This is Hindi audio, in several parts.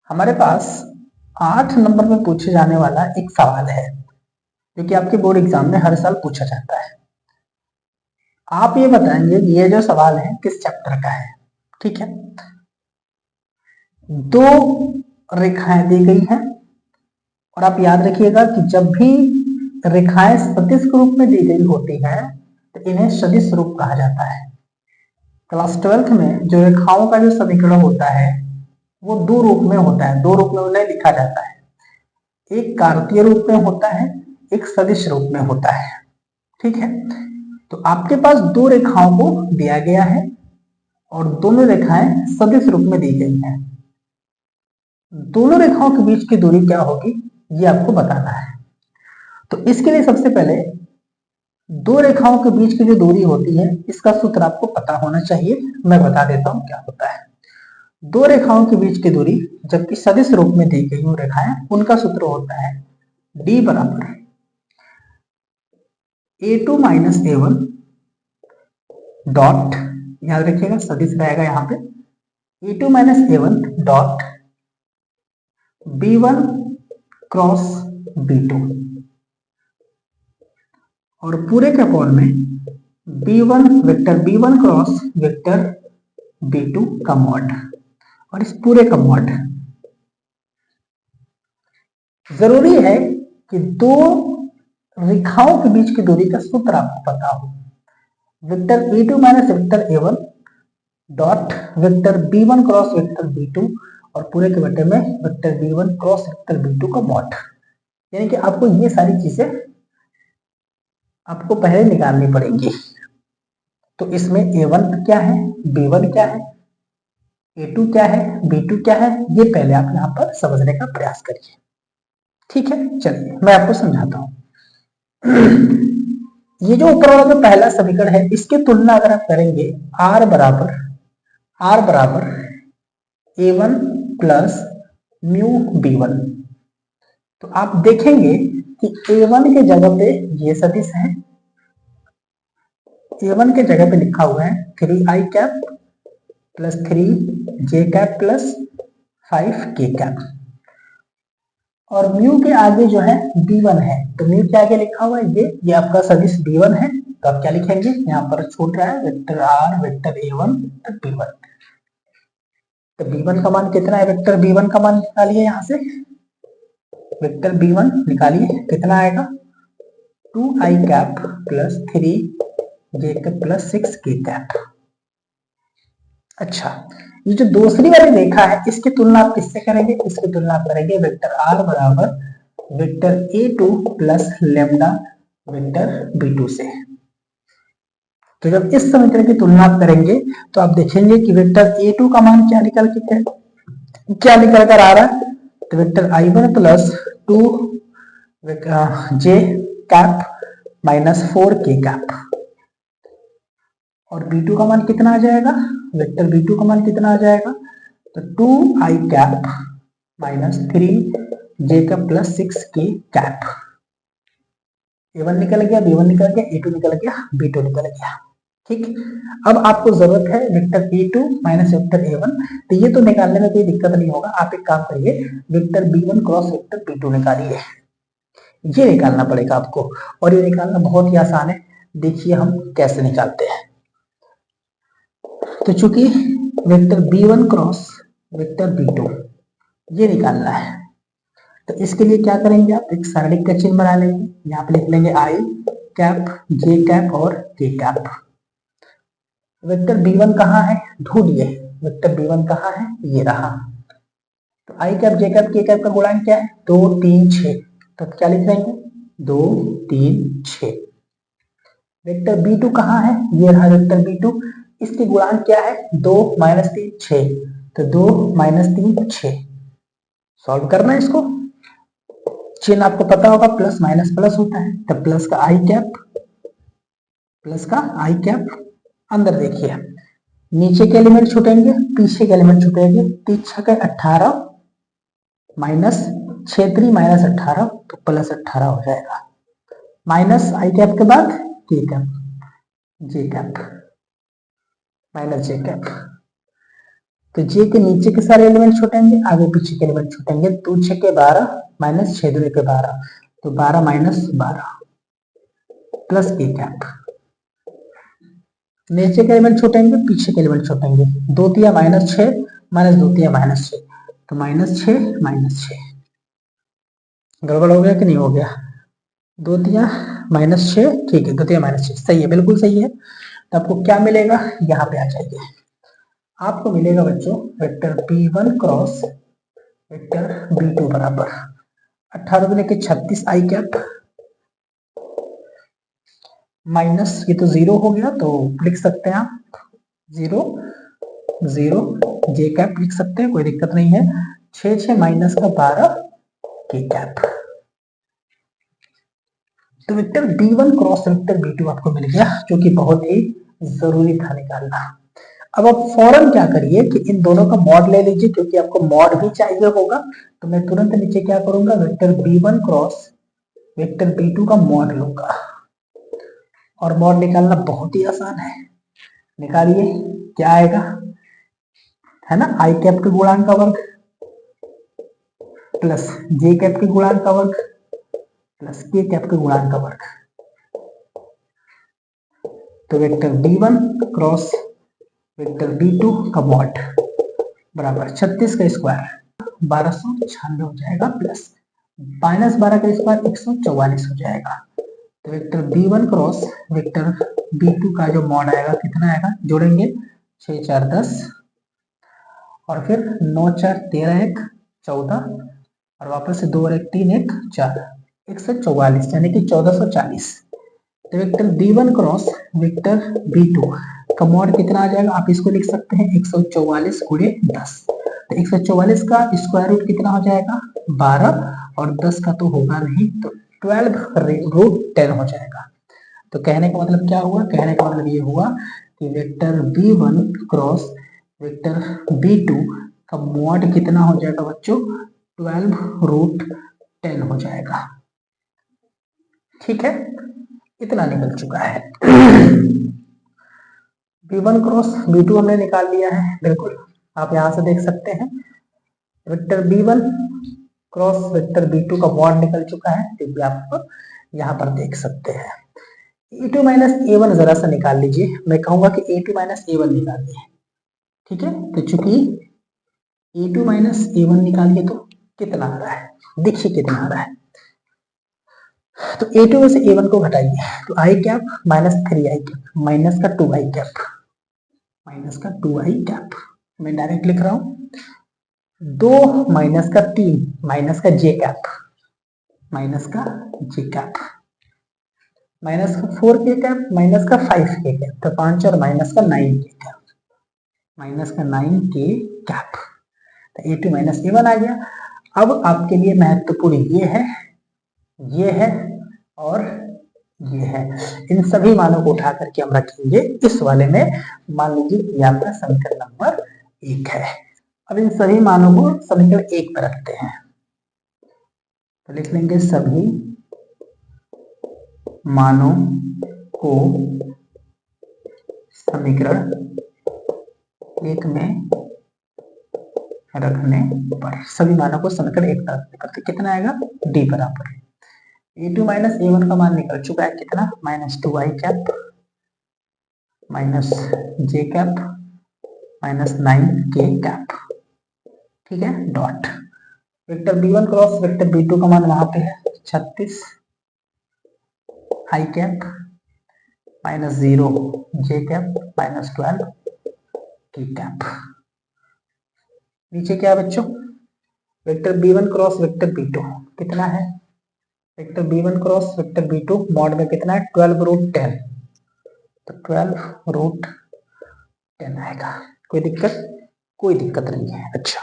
हमारे पास 8 नंबर में पूछे जाने वाला एक सवाल है जो कि आपके बोर्ड एग्जाम में हर साल पूछा जाता है। आप ये बताएंगे कि ये जो सवाल है किस चैप्टर का है। ठीक है, दो रेखाएं दी गई हैं और आप याद रखिएगा कि जब भी रेखाएं सदिश रूप में दी गई होती हैं तो इन्हें सदिश रूप कहा जाता है। क्लास 12th में जो रेखाओं का जो समीकरण होता है वो दो रूप में होता है, दो रूप में उन्हें लिखा जाता है। एक कार्तीय रूप में होता है, एक सदिश रूप में होता है। ठीक है, तो आपके पास दो रेखाओं को दिया गया है और दोनों रेखाएं सदिश रूप में दी गई हैं। दोनों रेखाओं के बीच की दूरी क्या होगी ये आपको बताना है। तो इसके लिए सबसे पहले दो रेखाओं के बीच की जो दूरी होती है इसका सूत्र आपको पता होना चाहिए। मैं बता देता हूं क्या होता है। दो रेखाओं के बीच की दूरी जबकि सदिश रूप में दी गई रेखाएं उनका सूत्र होता है d बराबर a2 माइनस a1 डॉट, याद रखिएगा सदिश रहेगा यहाँ पे, a2 minus a1 dot b1 cross b2 और पूरे के अपॉन में b1 vector b1 cross vector b2 का मॉड और इस पूरे का मॉड। जरूरी है कि दो रेखाओं के बीच की दूरी का सूत्र आपको पता हो। Vector a2 minus vector a1 dot vector b1 cross vector b2 और पूरे के बटे में vector b1 cross vector b2 का मॉड। यानी कि आपको ये सारी चीजें आपको पहले निकालनी पड़ेंगी। तो इसमें a1 क्या है, b1 क्या है, a2 क्या है, b2 क्या है, ये पहले आप यहाँ पर समझने का प्रयास करिए। ठीक है, चलिए मैं आपको समझाता हूँ। ये जो ऊपर वाला जो पहला समीकरण है इसकी तुलना अगर आप करेंगे r बराबर a1 प्लस म्यू b1, तो आप देखेंगे कि a1 के जगह पे ये सदिश है, a1 के जगह पे लिखा हुआ है 3i cap plus 3j cap plus 5k cap और म्यू के आगे जो है b1 है, तो म्यू के आगे लिखा हुआ है ये आपका सदिश b1 है। तो आप क्या लिखेंगे, यहाँ पर छूट रहा है vector r vector a1 vector b1। तो b1 का मान कितना है, वेक्टर b1 का मान निकालिए, यहाँ से वेक्टर b1 निकालिए, कितना आएगा 2i cap plus 3j cap plus 6k cap. अच्छा, ये जो दूसरी वाली रेखा है इसकी तुलना आप किससे करेंगे, इसकी तुलना आप करेंगे वेक्टर r बराबर vector a2 plus lambda vector b2 से। तो जब इस समीकरण की तुलना आप करेंगे तो आप देखेंगे कि वेक्टर a2 का मान क्या निकल कर आ रहा है, तो vector i1 plus 2j cap minus 4k cap और b2 का मान कितना आ जाएगा, वेक्टर b2 का मान कितना आ जाएगा, तो 2i cap minus 3j cap plus 6k cap. a1 निकल गया, b1 निकल गया, a2 निकल गया, b2 निकल गया। ठीक, अब आपको जरूरत है vector a2 minus vector a1, तो ये तो निकालने में कोई दिक्कत नहीं होगा। आप एक काम करिए, vector b1 cross vector b2 निकालिए, ये निकालना पड़ेगा आपको और ये निकालना बहुत ही आसान है। देखिए हम कैसे निकालते हैं। तो चूंकि vector b1 cross vector b2 ये निकालना है, तो इसके लिए क्या करेंगे, आप एक सारणिक का चिन्ह बना लेंगे। यहाँ पे लिख लेंगे i कैप, j कैप और k कैप। वेक्टर b1 कहाँ है, ढूंढिए वेक्टर b1 कहाँ है, ये रहा। तो i cap, j cap, k cap का गुणांक क्या है, 2 3 6, तो क्या लिख लेंगे 2 3 6। वेक्टर b2 कहाँ है, ये रहा वेक्टर b2, इसके गुणांक क्या है 2 माइनस 3 6, तो 2 माइनस 3 6। सॉल्व करना है इसको, चिन्ह आपको पता होगा प्लस माइनस प्लस होता है, तो प्लस का आई कैप, अंदर देखिए नीचे के एलिमेंट छूटेंगे, पीछे के एलिमेंट छूटेंगे, 3 6 18 माइनस 6 3 माइनस 18, तो प्लस 18 हो जाएगा। माइनस आई कैप के बाद के कैप, जे कैप माइनस जे कैप, तो जे के नीचे के सारे एलिमेंट छूटेंगे, आगे पीछे के एलिमेंट छूटेंगे। 2 6 के 12 माइनस 6 2 के 12, तो 12 माइनस 12 प्लस के कैप। नीचे के एलिमेंट छूटेंगे, पीछे के एलिमेंट छूटेंगे। 2 तिया माइनस 6 माइनस 2 तिया माइनस 6, तो माइनस 6 माइनस 6। गड़बड़ हो गया कि नहीं हो गया? 2 तिया माइनस 6, ठीक है, 2 तिया माइनस 6 सही है, बिल्कुल सही है। तो आपको क्या मिलेगा, यहाँ पे आ जाइए। आपको मिलेगा बच्चों vector B1 cross vector B2 बराबर 18 दुने के 36 आई कैप माइनस, ये तो 0 हो गया तो लिख सकते हैं आप 0 0 जे कैप लिख सकते हैं, कोई दिक्कत नहीं है। 6 6 माइनस का 12 के कैप। तो vector B1 cross vector B2 आपको मिल गया, जो कि बहुत ही जरूरी था निकालना। अब आप फौरन क्या करिए कि इन दोनों का मॉड ले लीजिए, क्योंकि आपको मॉड भी चाहिए होगा। तो मैं तुरंत नीचे क्या करूंगा, vector B1 cross vector B2 का मॉड लूंगा। और मॉड निकालना बहुत ही आसान है, निकालिए। क्या आएगा, है ना, आई कैप के गुणांक का वर्ग प्लस जे कैप के गुणांक का वर्ग प्लस के कैप के गुणांक का वर्ग। तो vector B1 cross vector B2 का मॉड बराबर 36 का स्क्वायर 1296 हो जाएगा, प्लस माइनस 12 का स्क्वायर 144 हो जाएगा। तो vector B1 cross vector B2 का जो मॉड आएगा कितना आएगा, जोड़ेंगे 6 4 10 और फिर 9 4 13 1 14 और वापस से 2 और 1 3 1 4 144 यानी कि 1440। तो vector B1 cross vector B2 का मॉड कितना आ जाएगा, आप इसको लिख सकते हैं 144 गुणे 10। तो 144 का स्क्वायर रूट कितना हो जाएगा 12 और 10 का तो होगा नहीं, तो 12√10 हो जाएगा। तो कहने का मतलब क्या हुआ, कहने का मतलब ये हुआ कि vector B1 cross vector B2 का मॉड कितना हो जाएगा बच्चों, 12√10 हो जाएगा। ठीक है, इतना निकल चुका है। B1 क्रॉस B2 हमने निकाल लिया है, बिल्कुल आप यहां से देख सकते हैं। Vector B1 cross vector B2 का मॉड निकल चुका है, क्योंकि आप यहां पर देख सकते हैं। A2 माइनस A1 जरा सा निकाल लीजिए, मैं कहूंगा कि A2 माइनस A1 निकालिए। ठीक है, तो चूंकि A2 माइनस A1 निकालिए तो कितना आ रहा है, देखिए कितना आ रहा है। तो A2 में से A1 को घटाइए, तो आई कैप माइनस 3 आई कैप माइनस का 2 आई कैप माइनस का 2 आई कैप। मैं डायरेक्ट लिख रहा हूं 2 माइनस का 3 माइनस का जे कैप माइनस का जे कैप माइनस का 4 के कैप माइनस का 5 के कैप, तो 5 और माइनस का 9 के कैप माइनस का 9 के कैप। तो A2 माइनस A1 आ गया। अब आपके लिए महत्वपूर्ण ये है और ये है, इन सभी मानों को उठा करके हम रखेंगे इस वाले में। मान लीजिए ये आपका समीकरण नंबर 1 है। अब इन सभी मानों को समीकरण 1 पर रखते हैं, तो लिख लेंगे सभी मानों को समीकरण 1 में रखने पर, सभी मानों को समीकरण 1 पर रखने पर तो कितना आएगा, डी बराबर A2 माइनस A1 का मान निकल चुका है, कितना माइनस 2 आई कैप माइनस जे कैप माइनस 9 के कैप। ठीक है, dot vector B1 cross vector B2 का मान वहां पे है 36 आई कैप माइनस 0 जे कैप माइनस 12 के कैप। नीचे क्या है बच्चों, vector B1 cross vector B2 कितना है, vector B1 cross vector B2 mod में कितना है 12√10, तो 12√10 आएगा। कोई दिक्कत नहीं है। अच्छा,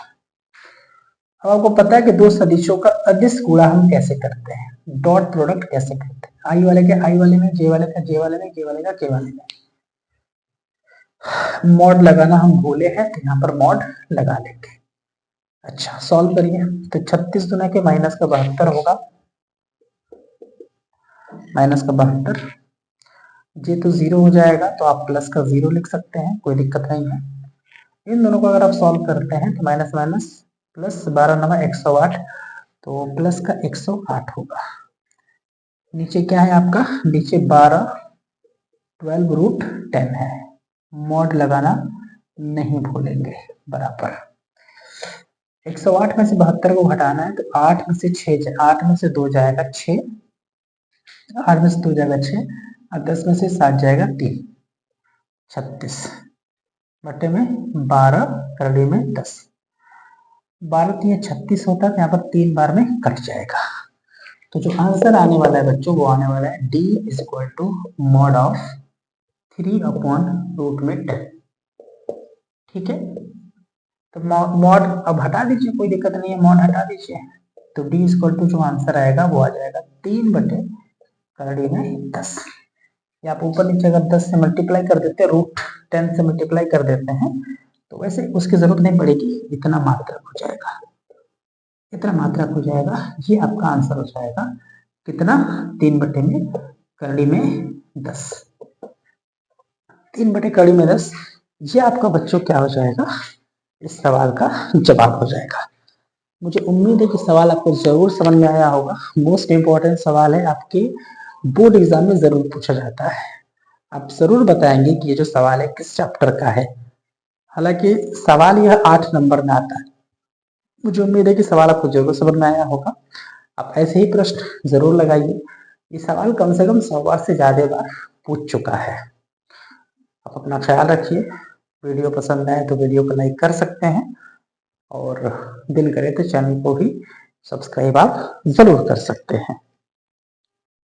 अब आपको पता है कि दो सदिशों का अदिश गुणा हम कैसे करते हैं, डॉट प्रोडक्ट कैसे करते हैं। आई वाले के आई वाले में, जे वाले का जे वाले में, के वाले का के वाले में। मॉड लगाना हम भूले हैं, तो यहाँ पर मॉड लगा लेंगे। अच्छा, सॉल्व करिए। तो 36 दुना के माइनस का 72 होगा, माइनस का 72, जे तो 0 हो जाएगा, तो आप प्लस का 0 लिख सकते हैं, कोई दिक्कत नहीं है। इन दोनों को अगर आप सॉल्व करते हैं तो माइनस माइनस प्लस 12 नवा 108, तो प्लस का 108 होगा। नीचे क्या है आपका, नीचे 12√10 है, मॉड लगाना नहीं भूलेंगे, बराबर 108 में से 72 को घटाना है, तो 8 में से 8 में से 2 जाएगा 6, 8 में से 2 जाएगा 6, और 10 में से 7 जाएगा 3, 36 बटे में 12 करड़ी में 10, 12 3 36 होता है, यहाँ पर 3 बार में कट जाएगा। तो जो आंसर आने वाला है बच्चों, वो आने वाला है D is equal to mod of 3/√10। ठीक है, तो मॉड अब हटा दीजिए, कोई दिक्कत नहीं है, मॉड हटा दीजिए, तो D इज इक्वल टू जो आंसर आएगा वो आ जाएगा 3 बटे करड़ी में 10। या आप ऊपर नीचे अगर 10 से मल्टीप्लाई कर देते हैं, √10 से मल्टीप्लाई कर देते हैं, तो वैसे उसकी जरूरत नहीं पड़ेगी, इतना मात्रक हो जाएगा, इतना मात्रक हो जाएगा, ये आपका आंसर हो जाएगा कितना, 3 बटे में करड़ी में 10, 3 बटे करड़ी में 10, ये आपका बच्चों क्या हो जाएगा, इस सवाल का जवाब हो जाएगा। मुझे उम्मीद है कि सवाल आपको जरूर समझ में आया होगा। मोस्ट इंपॉर्टेंट सवाल है, आपके बोर्ड एग्जाम में जरूर पूछा जाता है। आप जरूर बताएंगे कि ये जो सवाल है किस चैप्टर का है। हालांकि सवाल यह 8 नंबर में आता है। मुझे उम्मीद है कि सवाल आपको जरूर समझ में आया होगा। आप ऐसे ही प्रश्न जरूर लगाइए। ये सवाल कम से कम 100 बार से ज्यादा बार पूछ चुका है। आप अपना ख्याल रखिए। वीडियो पसंद आए तो वीडियो को लाइक कर सकते हैं, और दिल करे तो चैनल को भी सब्सक्राइब आप जरूर कर सकते हैं।